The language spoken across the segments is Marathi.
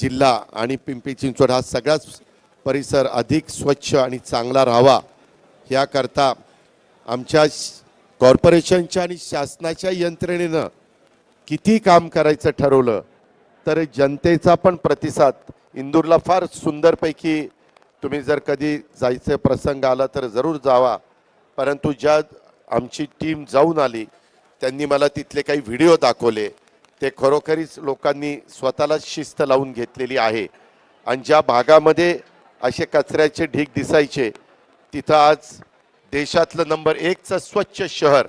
जिल्हा आणि पिंपरी चिंचवड हा सगळाच परिसर अधिक स्वच्छ आणि चांगला राहावा याकरता आमच्या कॉर्पोरेशनच्या आणि शासनाच्या यंत्रणेनं किती काम करायचं ठरवलं तर जनतेचा पण प्रतिसाद इंदूरला फार सुंदरपैकी तुम्ही जर कधी जायचं प्रसंग आला तर जरूर जावा। परंतु ज्या आमची टीम जाऊन आली त्यांनी मला तिथले काही व्हिडिओ दाखवले ते खरोखरीच लोकांनी स्वतःला शिस्त लावून घेतलेली आहे आणि ज्या भागामध्ये असे कचऱ्याचे ढीग दिसायचे तिथं आज देशातलं नंबर 1 चं स्वच्छ शहर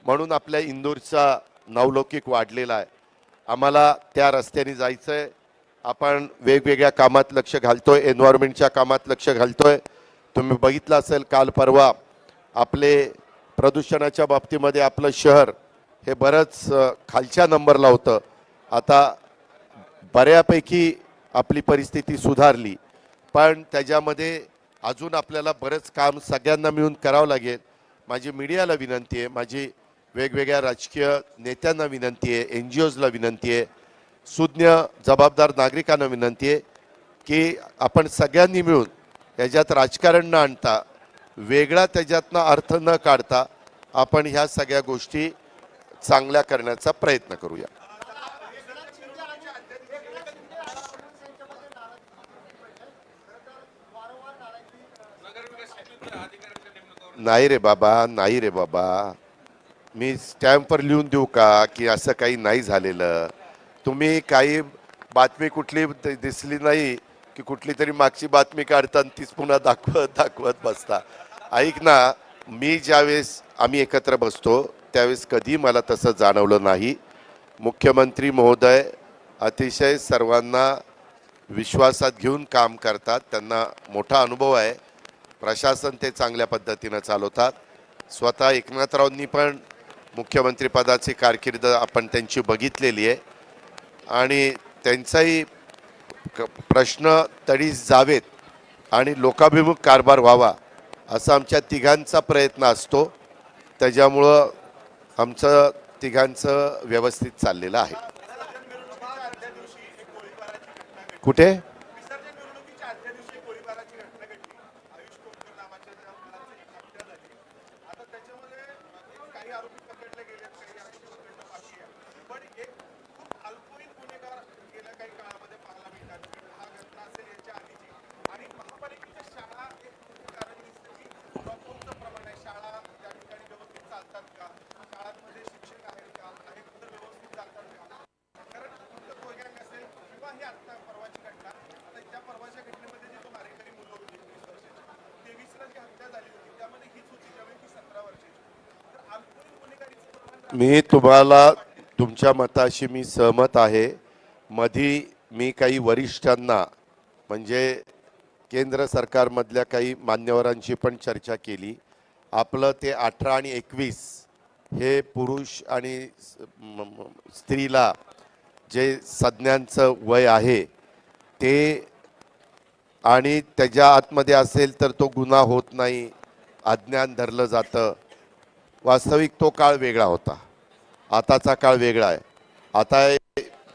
म्हणून आपल्या इंदूरचा नावलौकिक वाढलेला आहे। आम्हाला त्या रस्त्याने जायचंय। आपण वेगवेगळ्या कामात लक्ष घालतोय, एन्व्हायरमेंटच्या कामात लक्ष घालतोय। तुम्ही बघितलं असेल काल परवा आपले प्रदूषणाच्या बाबतीमध्ये आपलं शहर हे बरंच खालच्या नंबरला होतं। आता बऱ्यापैकी आपली परिस्थिती सुधारली पण त्याच्यामध्ये अजून आपल्याला बरंच काम सगळ्यांना मिळून करावं लागेल। माझी मीडियाला विनंती आहे, माझी वेगवेगळ्या राजकीय नेत्यांना विनंती आहे, NGOजला विनंती आहे, सुज्ञ जबाबदार नागरिकांना विनंती आहे की आपण सगळ्यांनी मिळून याच्यात राजकारण न आणता वेगळा त्याच्यातनं अर्थ न काढता आपण ह्या सगळ्या गोष्टी चांगल्या करण्याचा प्रयत्न करूया। नाही रे बाबा, नाही रे बाबा, मी स्टॅम्पवर लिहून देऊ का की असं काही नाही झालेलं? तुम्ही काही बातमी कुठली दिसली नाही की कुठली तरी मागची बातमी काढता आणि तीच पुन्हा दाखवत बसता। ऐक ना, मी ज्यावेळेस आम्ही एकत्र बसतो त्यावेळेस कधी मला तसं जाणवलं नाही। मुख्यमंत्री महोदय अतिशय सर्वांना विश्वासात घेऊन काम करतात, त्यांना मोठा अनुभव आहे, प्रशासन ते चांगल्या पद्धतीने चालवतात। स्वतः एकनाथरावांनी पण मुख्यमंत्री पदाची कारकीर्द आपण त्यांची बघितलेली आहे आणि त्यांचाही प्रश्न तडीस जावेत आणि लोकाभिमुख कारभार व्हावा असा आमच्या तिघांचा प्रयत्न असतो। त्याच्यामुळं आमचं तिघांचं व्यवस्थित चाललेलं आहे। कुठे मी तुम्हाला तुमच्या मताशी मी सहमत आहे। मधी मी काही वरिष्ठांना म्हणजे केंद्र सरकारमधल्या काही मान्यवरांची पण चर्चा केली। आपलं ते 18 आणि 21 हे पुरुष आणि स्त्रीला जे संज्ञांचं वय आहे ते आणि त्याच्या आतमध्ये असेल तर तो गुन्हा होत नाही, अज्ञान धरलं जातं। वास्तविक तो काळ वेगळा होता, आताचा काळ वेगळा आहे। आता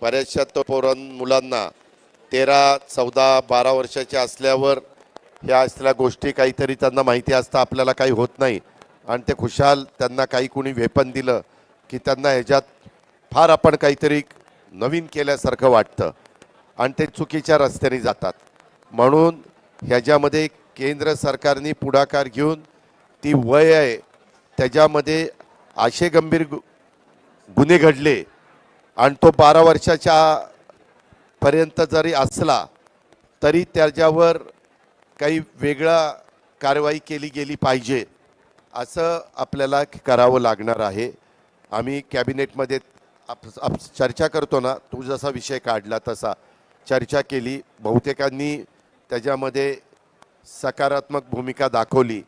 बऱ्याचशा तो मुलांना 13, 14, 12 वर्षाचे असल्यावर ह्या असल्या गोष्टी काहीतरी त्यांना माहिती असतं, आपल्याला काही होत नाही आणि ते खुशाल त्यांना काही कोणी वेपन दिलं की त्यांना ह्याच्यात फार आपण काहीतरी नवीन केल्यासारखं वाटतं आणि ते चुकीच्या रस्त्याने जातात। म्हणून ह्याच्यामध्ये केंद्र सरकारने पुढाकार घेऊन ती वय आहे त्याच्यामध्ये असे गंभीर गुन्हे घडले आणि तो 12 वर्षाच्या पर्यंत जरी असला तरी त्याच्यावर काही वेगळा कारवाई केली गेली पाहिजे असं आपल्याला करावं लागणार आहे। आम्ही कॅबिनेटमध्ये चर्चा करतो ना, तू जसा विषय काढला तसा चर्चा केली, बहुतेकांनी त्याच्यामध्ये सकारात्मक भूमिका दाखवली।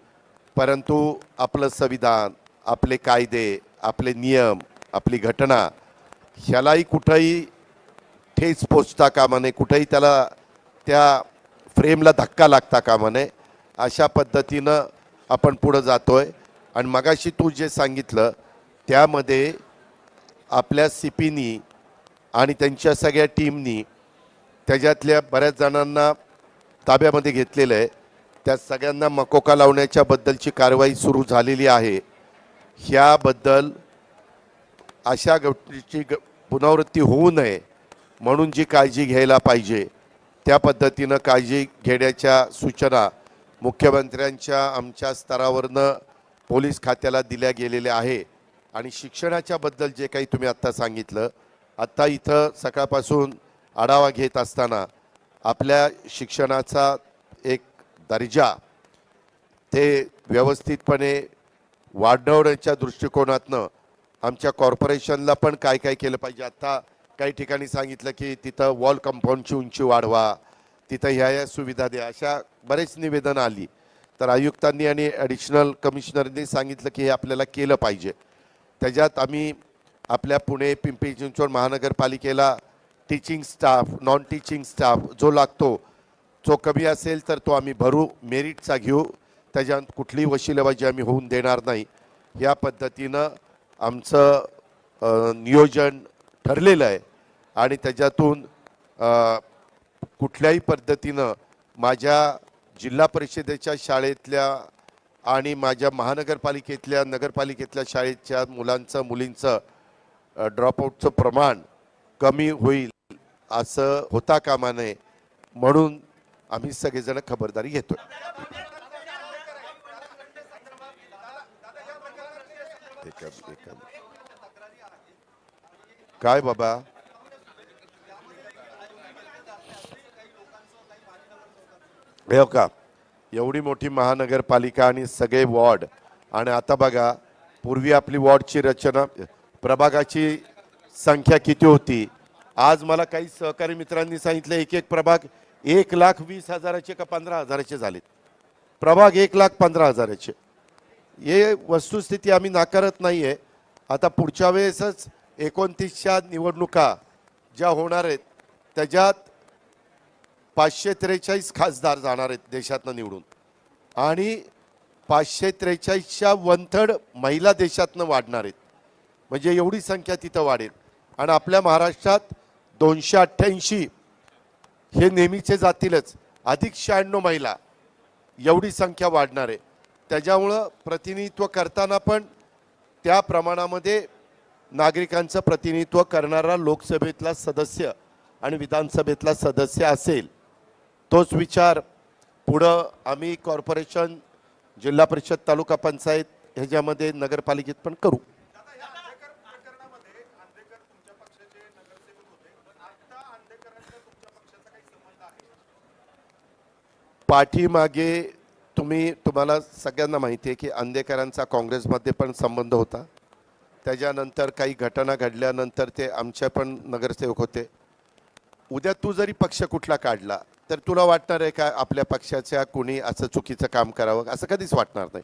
परंतु आपलं संविधान, आपले कायदे, आपले नियम, आपली घटना ह्यालाही कुठेही ठेच पोचता कामा नये, कुठेही त्याला त्या फ्रेमला धक्का लागता कामा नये अशा पद्धतीनं आपण पुढे जातोय। आणि मगाशी तू जे सांगितलं त्यामध्ये आपल्या CPनी आणि त्यांच्या सगळ्या टीमनी त्याच्यातल्या बऱ्याच जणांना ताब्यामध्ये घेतलेलं आहे. त्या सगळ्यांना मकोका लावण्याच्या बद्दलची कारवाई सुरू झालेली आहे. ह्याबद्दल अशा गोष्टीची पुनरावृत्ती होऊ नये म्हणून जी काळजी घ्यायला पाहिजे त्या पद्धतीनं काळजी घेण्याच्या सूचना मुख्यमंत्र्यांच्या आमच्या स्तरावरनं पोलीस खात्याला दिल्या गेलेल्या आहे. आणि शिक्षणाच्या बद्दल जे काही तुम्ही आत्ता सांगितलं, आत्ता इथं सकाळपासून आढावा घेत असताना आपल्या शिक्षणाचा एक दर्जा ते व्यवस्थितपणे वाढवण्याच्या दृष्टिकोनातनं आमच्या कॉर्पोरेशनला पण काय काय केलं पाहिजे. आत्ता काही ठिकाणी सांगितलं की तिथं वॉल कंपाऊंडची उंची वाढवा, तिथं ह्या सुविधा द्या, अशा बरेच निवेदन आली. तर आयुक्तांनी आणि ॲडिशनल कमिशनरनी सांगितलं की हे आपल्याला केलं पाहिजे. त्याच्यात आम्ही आपल्या पुणे पिंपरी चिंचवड महानगरपालिकेला teaching staff, non teaching staff जो लागतो जो कमी असेल तर तो आम्ही भरू, मेरिटचा घेऊ, त्याच्यात कुठलीही वशिलेबाजी आम्ही होऊन देणार नाही. या पद्धतीनं आमचं नियोजन ठरलेलं आहे. आणि त्याच्यातून कुठल्याही पद्धतीनं माझ्या जिल्हा परिषदेच्या शाळेतल्या आणि माझ्या महानगरपालिकेतल्या नगरपालिकेतल्या शाळेच्या मुलांचं मुलींचं ड्रॉपआउटचं प्रमाण कमी होईल असं होता कामा नये म्हणून आम्ही सगळेजण खबरदारी घेतोय. काय बाबा, हे का एवढी मोठी महानगरपालिका आणि सगळे वॉर्ड, आणि आता बघा पूर्वी आपली वॉर्डची रचना प्रभागाची संख्या किती होती. आज मला काही सहकारी मित्रांनी सांगितलं एक एक प्रभाग 1,20,000 का 15,000 झालेत. प्रभाग 1,15,000. हे वस्तुस्थिती आम्ही नाकारत नाही आहे. आता पुढच्या वेळेसच 29च्या निवडणुका ज्या होणार आहेत त्याच्यात 543 खासदार जाणार आहेत देशातनं निवडून, आणि 543च्या 1/3 महिला देशातनं वाढणार आहेत. म्हणजे एवढी संख्या तिथं वाढेल. आणि आपल्या महाराष्ट्रात 288 हे नेहमीचे जातीलच, अधिक 96 महिला, एवढी संख्या वाढणार आहे. त्याच्यामुळं प्रतिनिधित्व करताना पण त्या प्रमाणामध्ये नागरिकांचं प्रतिनिधित्व करणारा लोकसभेतला सदस्य आणि विधानसभेतला सदस्य असेल. तोच विचार पुढं आम्ही कॉर्पोरेशन, जिल्हा परिषद, तालुका पंचायत ह्याच्यामध्ये नगरपालिकेत पण करू. पाठीमागे तुम्हाला सगळ्यांना माहिती आहे की अंधेकरांचा काँग्रेसमध्ये पण संबंध होता. त्याच्यानंतर काही घटना घडल्यानंतर ते आमचे पण नगरसेवक होते. उद्या तू जरी पक्ष कुठला काढला तर तुला वाटणार आहे का आपल्या पक्षाच्या कोणी असं चुकीचं काम करावं? असं कधीच वाटणार नाही.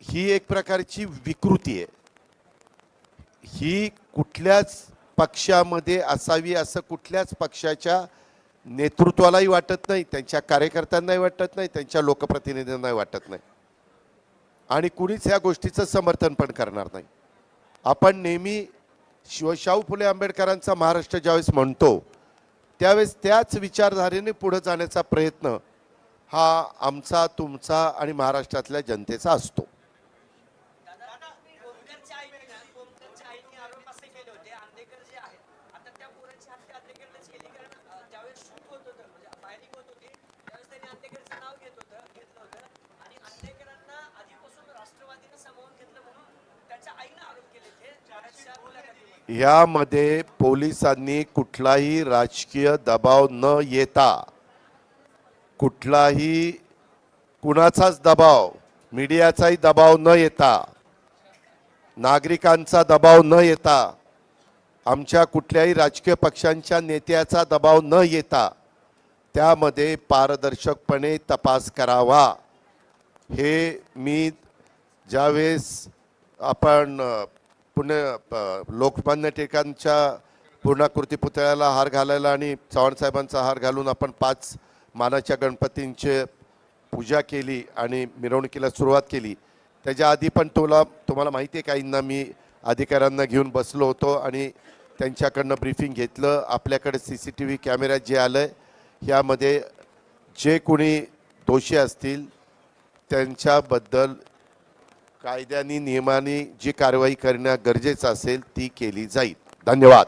ही एक प्रकारची विकृती आहे. ही कुठल्याच पक्षामध्ये असावी असं कुठल्याच पक्षाच्या नेतृत्वालाही वाटत नाही, त्यांच्या कार्यकर्त्यांनाही वाटत नाही, त्यांच्या लोकप्रतिनिधींनाही वाटत नाही, आणि कुणीच या गोष्टीचं समर्थन पण करणार नाही. आपण नेहमी शाहू फुले आंबेडकरांचा महाराष्ट्र ज्यावेळेस म्हणतो त्यावेळेस त्याच विचारधारेने पुढे जाण्याचा प्रयत्न हा आमचा, तुमचा आणि महाराष्ट्रातल्या जनतेचा असतो. यामध्ये पोलिसांनी कुठलाही राजकीय दबाव न येता, कुठलाही कुणाचाच दबाव, मीडियाचाही दबाव न येता, नागरिकांचा दबाव न येता, आमच्या कुठल्याही राजकीय पक्षांच्या नेत्याचा दबाव न येता त्यामध्ये पारदर्शकपणे तपास करावा. हे मी ज्यावेळेस आपण लोकमान्य टिळकांच्या पूर्णाकृती पुतळ्याला हार घालायला आणि चव्हाण साहेबांचा हार घालून आपण 5 मानाच्या गणपतींची पूजा केली आणि मिरवणुकीला सुरुवात केली, त्याच्या आधी पण तुम्हाला माहिती आहे काहींना मी अधिकाऱ्यांना घेऊन बसलो होतो आणि त्यांच्याकडनं ब्रीफिंग घेतलं. आपल्याकडे CCTV कॅमेरा जे आलं यामध्ये जे कोणी दोषी असतील त्यांच्याबद्दल कायद्याने नियमाने जी कारवाई करणं गरजेचं असेल ती केली जाईल. धन्यवाद.